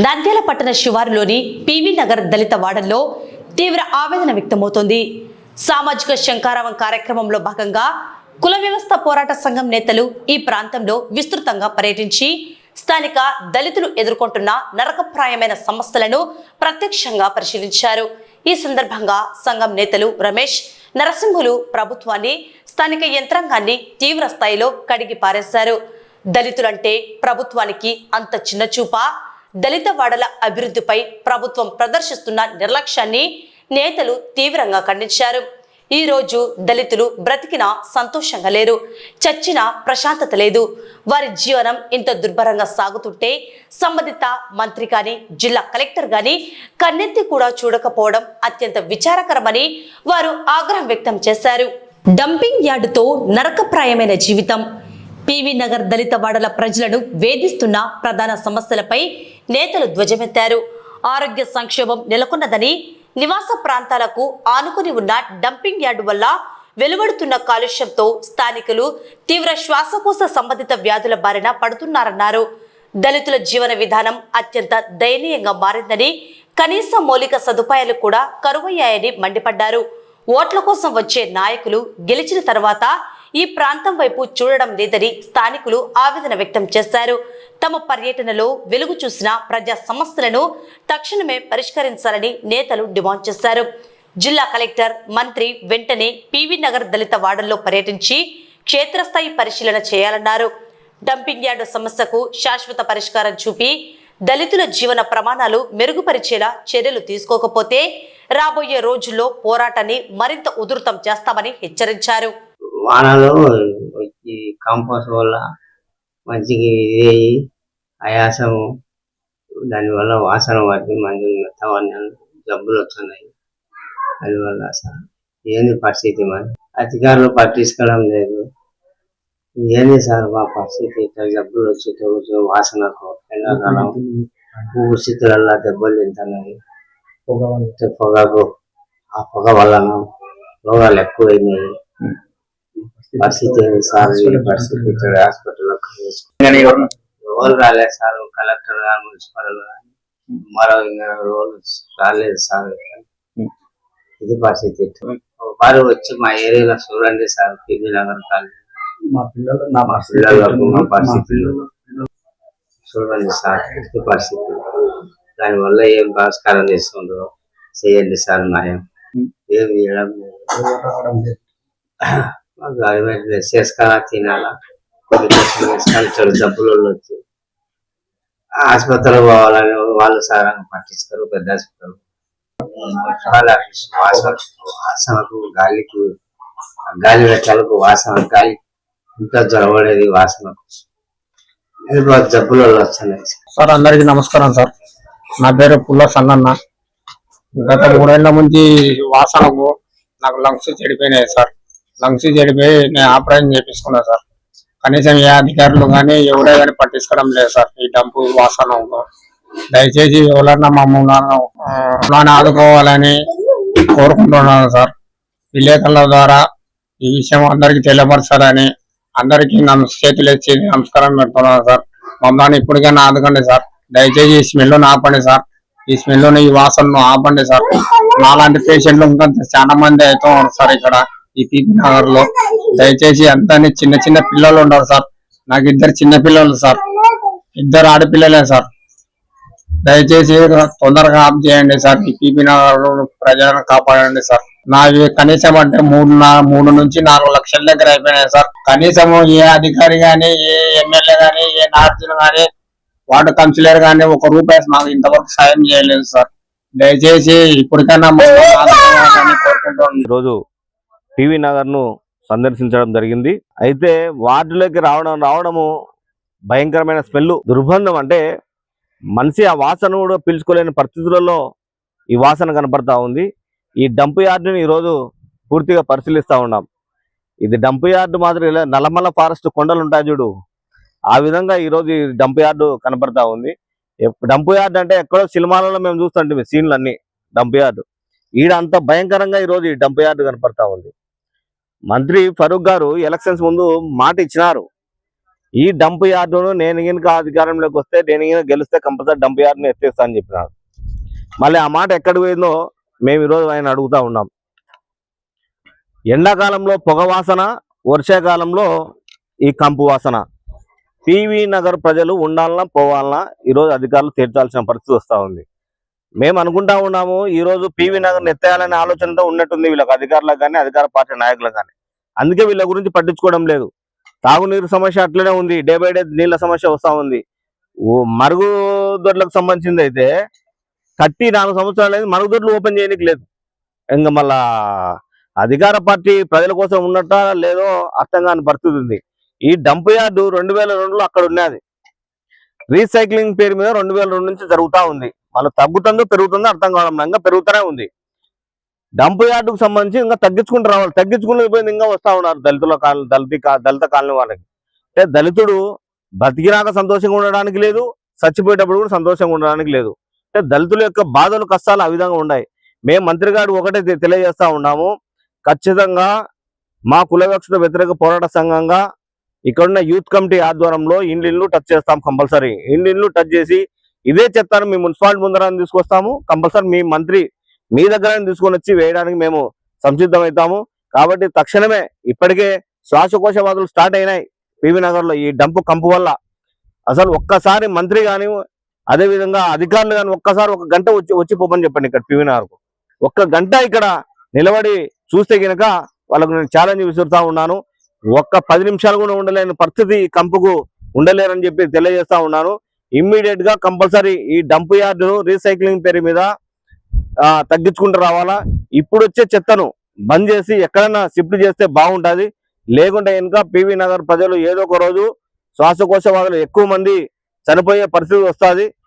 నంద్యాల పట్టణ శివారులోని పివి నగర్ దళిత వాడల్లో తీవ్ర ఆవేదన వ్యక్తమవుతోంది. సామాజిక శంకారావం కార్యక్రమంలో భాగంగా కుల వ్యవస్థ పోరాట సంఘం నేతలు ఈ ప్రాంతంలో విస్తృతంగా పర్యటించి స్థానిక దళితులు ఎదుర్కొంటున్న నరకప్రాయమైన సమస్యలను ప్రత్యక్షంగా పరిశీలించారు. ఈ సందర్భంగా సంఘం నేతలు రమేష్, నరసింహులు ప్రభుత్వాన్ని, స్థానిక యంత్రాంగాన్ని తీవ్ర స్థాయిలో కడిగి పారేశారు. దళితులంటే ప్రభుత్వానికి అంత చిన్నచూపా? దళిత వాడల అభివృద్ధిపై ప్రభుత్వం ప్రదర్శిస్తున్న నిర్లక్ష్యాన్ని నేతలు తీవ్రంగా ఖండించారు. ఈ రోజు దళితులు బ్రతికినా సంతోషంగా లేరు, చచ్చినా ప్రశాంతత లేదు. వారి జీవనం ఇంత దుర్భరంగా సాగుతుంటే సంబంధిత మంత్రి కానీ, జిల్లా కలెక్టర్ కానీ కన్నెత్తి కూడా చూడకపోవడం అత్యంత విచారకరమని వారు ఆగ్రహం వ్యక్తం చేశారు. డంపింగ్ యార్డుతో నరకప్రాయమైన జీవితం. పివి నగర్ దళిత వాడల ప్రజలను వేధిస్తున్న ప్రధాన సమస్యలపై నేతలు ధ్వజమెత్తారు. ఆరోగ్య సంక్షోభం నెలకొన్నదని, నివాస ప్రాంతాలకు ఆనుకుని ఉన్న డంపింగ్ యార్డు వల్ల వెలువడుతున్న కాలుష్యంతో స్థానికులు తీవ్ర శ్వాసకోశ సంబంధిత వ్యాధుల బారిన పడుతున్నారన్నారు. దళితుల జీవన విధానం అత్యంత దయనీయంగా మారిందని, కనీస మౌలిక సదుపాయాలు కూడా కరువయ్యాయని మండిపడ్డారు. ఓట్ల కోసం వచ్చే నాయకులు గెలిచిన తర్వాత ఈ ప్రాంతం వైపు చూడడం లేదని స్థానికులు ఆవేదన వ్యక్తం చేశారు. తమ పర్యటనలో వెలుగు చూసిన ప్రజా సమస్యలను తక్షణమే పరిష్కరించాలని నేతలు డిమాండ్ చేశారు. జిల్లా కలెక్టర్, మంత్రి వెంటనే పివి నగర్ దళిత వాడల్లో పర్యటించి క్షేత్రస్థాయి పరిశీలన చేయాలన్నారు. డంపింగ్ యార్డు సమస్యకు శాశ్వత పరిష్కారం చూపి దళితుల జీవన ప్రమాణాలు మెరుగుపరిచేలా చర్యలు తీసుకోకపోతే రాబోయే రోజుల్లో పోరాటాన్ని మరింత ఉధృతం చేస్తామని హెచ్చరించారు. వానలో ఈ కాంపోస్ట్ వల్ల మంచిగా ఇది ఆయాసము, దానివల్ల వాసన పట్టి మంచి మెత్తవన్నీ జబ్బులు వస్తున్నాయి. అందువల్ల సార్ ఏంది పరిస్థితి? మరి అధికారులు పట్టించుకోవడం లేదు. ఏంది సార్ మా పరిస్థితి? ఇట్లా జబ్బులు వచ్చి వాసనకు ఎండాకాలం ఊపిరితిత్తులల్లా దెబ్బలు తింటున్నాయి. పొగకు, ఆ పొగ వలన రోగాలు ఎక్కువైనాయి. పరిస్థితి ఏంది సార్? ఈ పరిస్థితి ఇక్కడ హాస్పిటల్లో రోజులు రాలేదు సార్. కలెక్టర్ గారు, మున్సిపల్ మరో రోజులు రాలేదు సార్. ఇది పరిస్థితి. వారు వచ్చి మా ఏరియాలో చూడండి సార్. పివి నగర్ కాలేజ్ మా పిల్లలకు మా పరిస్థితి చూడండి సార్. ఇది పరిస్థితి. దానివల్ల ఏం పరిష్కారం చేస్తుండ్రో చేయండి సార్. న్యాయం ఏం చేయడం లేదు. గవర్నమెంట్ వేసుకోవాలా, తినాలా, చెడు జబ్బులు వచ్చి ఆసుపత్రికి పోవాలని వాళ్ళు సారంగా పట్టిస్తారు. పెద్ద హాస్పిటల్ వాసనకు, గాలికి, గాలి వెచ్చలకు, వాసన గాలి ఇంకా జ్వరపడేది వాసనకు జబ్బులు వస్తున్నాయి సార్. అందరికి నమస్కారం సార్. నా పేరు పుల్ల సన్నన్న. గత 3 ఏళ్ల నుంచి వాసనకు నాకు లంగ్స్ చెడిపోయినాయి సార్. లంగ్స్ చెడిపోయి నేను ఆపరేషన్ చేపించుకున్నా సార్. కనీసం ఏ అధికారులు కానీ ఎవరే కానీ పట్టించుకోవడం లేదు సార్. ఈ డంపు వాసనకు దయచేసి ఎవరన్నా మమ్మల్ని ఆదుకోవాలని కోరుకుంటున్నాను సార్. విలేకరుల ద్వారా ఈ విషయం అందరికి తెలియపరచాలని అందరికీ చేతులు ఎత్తి నమస్కారం పెడుతున్నాను సార్. మమ్మల్ని ఇప్పటికైనా ఆదుకోండి సార్. దయచేసి ఈ స్మెల్ను ఆపండి సార్. ఈ స్మెల్ను, ఈ వాసనను ఆపండి సార్. నాలాంటి పేషెంట్లు ఇంకా చాలా మంది అవుతున్నారు సార్ ఇక్కడ ఈ పివి నగర్ లో. దయచేసి అందరినీ, చిన్న చిన్న పిల్లలు ఉన్నారు సార్. నాకు 2 చిన్న పిల్లలు సార్, 2 ఆడపిల్లలే సార్. దయచేసి తొందరగా ఆఫ్ చేయండి సార్. ఈ పివి నగర్ ప్రజలను కాపాడండి సార్. నావి కనీసం అంటే 3 నుంచి 4 లక్షల దగ్గర అయిపోయినాయి సార్. కనీసం ఏ అధికారి గాని, ఏ ఎమ్మెల్యే గాని, ఏ నాయకులు గాని, వార్డు కౌన్సిలర్ గాని 1 రూపాయి మాకు ఇంతవరకు సాయం చేయలేదు సార్. దయచేసి ఇప్పటికైనా కోరుకుంటున్నాను. ఈరోజు పివి నగర్ ను సందర్శించడం జరిగింది. అయితే వార్డులోకి రావడము భయంకరమైన స్మెల్, దుర్గంధం. అంటే మనిషి ఆ వాసన కూడా పీల్చుకోలేని పరిస్థితులలో ఈ వాసన కనపడతా ఉంది. ఈ డంప్ యార్డుని ఈరోజు పూర్తిగా పరిశీలిస్తూ ఉన్నాం. ఇది డంప్ యార్డు మాదిరి నల్లమల్ల ఫారెస్ట్ కొండలు ఉంటాయి చూడు, ఆ విధంగా ఈరోజు ఈ డంప్ యార్డు కనపడతా ఉంది. డంప్ యార్డు అంటే ఎక్కడో సినిమాలలో మేము చూస్తుంటే సీన్లు అన్ని డంప్ యార్డు. ఈడ అంత భయంకరంగా ఈరోజు ఈ డంప్ యార్డు కనపడతా ఉంది. మంత్రి ఫరూక్ గారు ఎలక్షన్స్ ముందు మాట ఇచ్చినారు, ఈ డంప్ యార్డును నేను కనుక అధికారంలోకి వస్తే నేను కనుక గెలిస్తే కంపల్సరీ డంప్ యార్డును ఎత్తేస్తా అని చెప్పినాడు. మళ్ళీ ఆ మాట ఎక్కడికి పోయిందో మేము ఈరోజు ఆయన అడుగుతా ఉన్నాం. ఎండాకాలంలో పొగ వాసన, వర్షాకాలంలో ఈ కంపు వాసన. పివి నగర్ ప్రజలు ఉండాలన్నా పోవాలన్నా ఈరోజు అధికారులు తీర్చాల్సిన పరిస్థితి వస్తూ ఉంది. మేము అనుకుంటా ఉన్నాము ఈరోజు పివి నగర్ ఎత్తేయాలనే ఆలోచనతో ఉన్నట్టుంది వీళ్ళకి, అధికారులకు కానీ అధికార పార్టీ నాయకులకు కానీ. అందుకే వీళ్ళ గురించి పట్టించుకోవడం లేదు. తాగునీరు సమస్య అట్లనే ఉంది, డే బై డే నీళ్ళ సమస్య వస్తూ ఉంది. మరుగుదొడ్లకు సంబంధించింది అయితే 34 సంవత్సరాలు అయితే మరుగుదొడ్లు ఓపెన్ చేయడానికి లేదు. ఇంకా మళ్ళా అధికార పార్టీ ప్రజల కోసం ఉన్నట్ట లేదో అర్థం కాని పరిస్థితి ఉంది. ఈ డంప్ యార్డు 2002లో అక్కడ ఉన్నది. రీసైక్లింగ్ పేరు మీద 2002 నుంచి జరుగుతూ ఉంది. మళ్ళీ తగ్గుతుందో పెరుగుతుందో అర్థం కావడం, ఇంకా పెరుగుతూనే ఉంది. డంప్ యార్డుకు సంబంధించి ఇంకా తగ్గించుకుంటూ రావాలి, తగ్గించుకుని పోయింది ఇంకా వస్తూ ఉన్నారు దళిత కాలనీ వాళ్ళకి. అంటే దళితుడు బతికినాక సంతోషంగా ఉండడానికి లేదు, చచ్చిపోయేటప్పుడు కూడా సంతోషంగా ఉండడానికి లేదు. అంటే దళితుల యొక్క బాధలు కష్టాలు ఆ విధంగా ఉన్నాయి. మేము మంత్రి గారు ఒకటే తెలియజేస్తా ఉన్నాము, ఖచ్చితంగా మా కుల వివక్షత వ్యతిరేక పోరాట సంఘంగా ఇక్కడున్న యూత్ కమిటీ ఆధ్వర్యంలో ఇండ్లు టచ్ చేస్తాం. కంపల్సరీ ఇండ్లు టచ్ చేసి ఇదే చెత్తను మీ మున్సిపాలిటీ ముందర తీసుకొస్తాము. కంపల్సరీ మీ మంత్రి మీ దగ్గర తీసుకొని వచ్చి వేయడానికి మేము సంసిద్ధమవుతాము. కాబట్టి తక్షణమే ఇప్పటికే శ్వాసకోశ స్టార్ట్ అయినాయి పివి నగర్లో ఈ డంపు కంపు వల్ల. అసలు ఒక్కసారి మంత్రి కానీ అదేవిధంగా అధికారులు కానీ ఒక్కసారి 1 గంట వచ్చి పోమని చెప్పండి ఇక్కడ పివి నగర్కు. 1 గంట ఇక్కడ నిలబడి చూస్తే కనుక వాళ్ళకు నేను ఛాలెంజ్ విసురుతా ఉన్నాను. 10 నిమిషాలు కూడా ఉండలేని పరిస్థితి కంపుకు ఉండలేరని చెప్పి తెలియజేస్తా ఉన్నాను. ఇమ్మీడియట్ గా కంపల్సరీ ఈ డంప్ యార్డును రీసైక్లింగ్ పేరు మీద తగ్గించుకుంటూ రావాలా. ఇప్పుడు వచ్చే చెత్తను బంద్ చేసి ఎక్కడైనా షిఫ్ట్ చేస్తే బాగుంటుంది. లేకుంటే కనుక పివి నగర్ ప్రజలు ఏదో ఒక రోజు శ్వాసకోశ ఎక్కువ మంది చనిపోయే పరిస్థితి వస్తుంది.